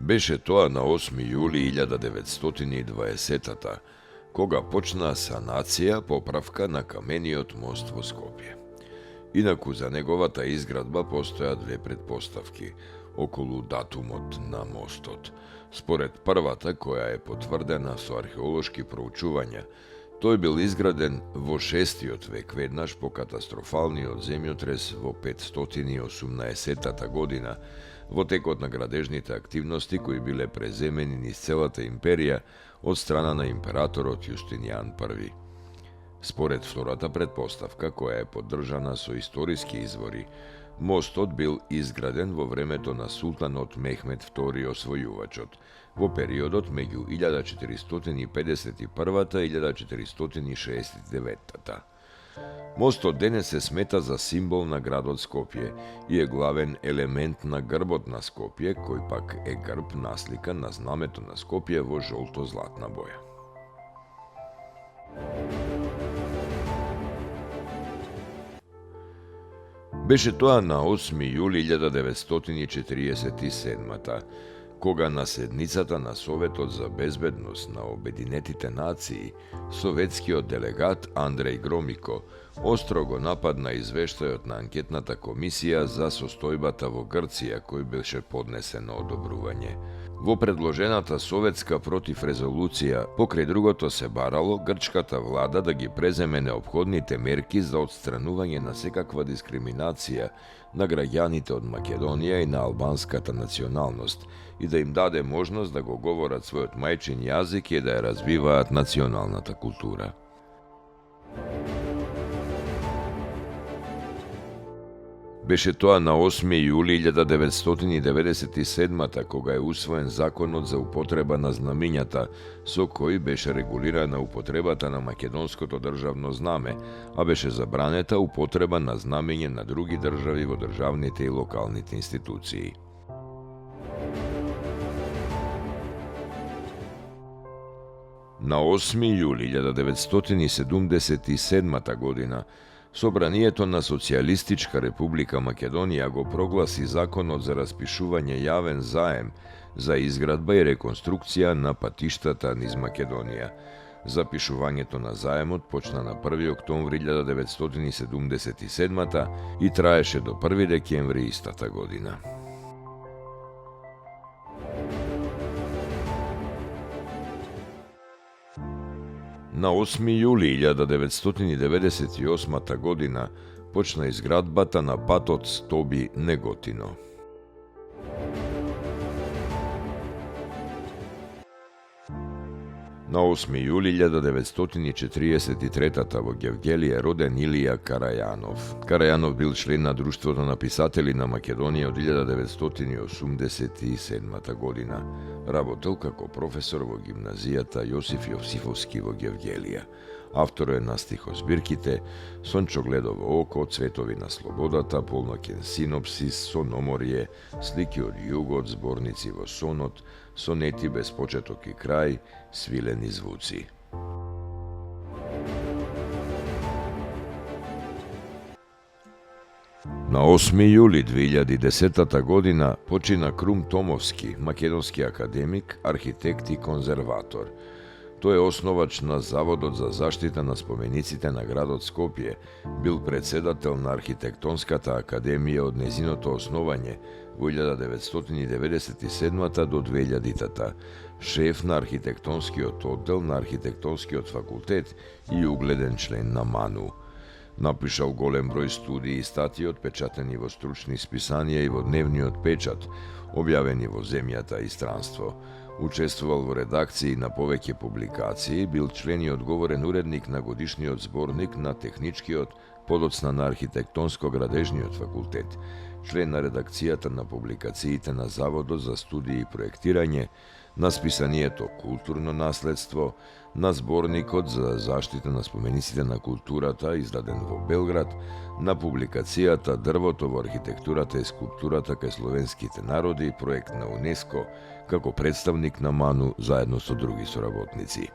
Беше тоа на 8 јули 1920 кога почна санација поправка на камениот мост во Скопје. Инаку за неговата изградба постоја две предпоставки околу датумот на мостот. Според првата, која е потврдена со археолошки проучувања, тој бил изграден во 6 век, веднаш по катастрофалниот земјотрес во 518 година, во текот на градежните активности кои биле преземени низ целата империја од страна на императорот Јустинијан I. Според втората предпоставка, која е поддржана со историски извори, мостот бил изграден во времето на султанот Мехмед II освојувачот, во периодот меѓу 1451 и 1469. Мостот денес се смета за символ на градот Скопје и е главен елемент на грбот на Скопје, кој пак е грб наслика на знамето на Скопје во жолто-златна боја. Беше тоа на 8 јули 1947 кога на седницата на Советот за безбедност на Обединетите нации, советскиот делегат Андреј Громико остро го нападна извештајот на анкетната комисија за состојбата во Грција кој беше поднесен на одобрување. Во предложената советска противрезолуција, покрај другото се барало грчката влада да ги преземе неопходните мерки за отстранување на секаква дискриминација на граѓаните од Македонија и на албанската националност и да им даде можност да го говорат својот мајчин јазик и да ја развиваат националната култура. Беше тоа на 8 јули 1997 кога е усвоен законот за употреба на знамињата, со кој беше регулирана употребата на македонското државно знаме, а беше забранета употреба на знамиња на други држави во државните и локалните институции. На 8 јули 1977 година Собранието на Социјалистичка република Македонија го прогласи законот за распишување јавен заем за изградба и реконструкција на патиштата низ Македонија. Запишувањето на заемот почна на 1 октомври 1977 и траеше до 1 декември истата година. На 8 јули 1998 година почна изградбата на патот Стоби-Неготино. На 8 јули 1943 во Гевгелија е роден Илија Карајанов. Карајанов бил член на Друштвото на писатели на Македонија од 1987 година. Работел како професор во гимназијата Јосиф Јосифовски во Гевгелија. Автор е на стихозбирките Сончогледово око, Цветови на слободата, Полноќен синопсис, Сономорје, Слики од југот, Зборници во сонот, Сонети без почеток и крај, Свилени звуци. На 8 јули 2010 година почина Крум Томовски, македонски академик, архитект и конзерватор. Тој е основач на Заводот за заштита на спомениците на градот Скопје, бил председател на Архитектонската академија од незиното основање во 1997 до 2000-та, шеф на архитектонскиот оддел на Архитектонскиот факултет и угледен член на МАНУ. Напишал голем број студии и статии отпечатени во стручни списанија и во дневниот печат, објавени во земјата и странство. Учествувал во редакции на повеќе публикации, бил член и одговорен уредник на годишниот зборник на техничкиот, подоцна на архитектонско-градежниот факултет, член на редакцијата на публикациите на Заводот за студии и проектирање, на списанието Културно наследство, на зборникот за заштита на спомениците на културата, издаден во Белград, на публикацијата Дрвото во архитектурата и скулптурата кај словенските народи, проект на УНЕСКО, како представник на МАНУ заедно со други соработници.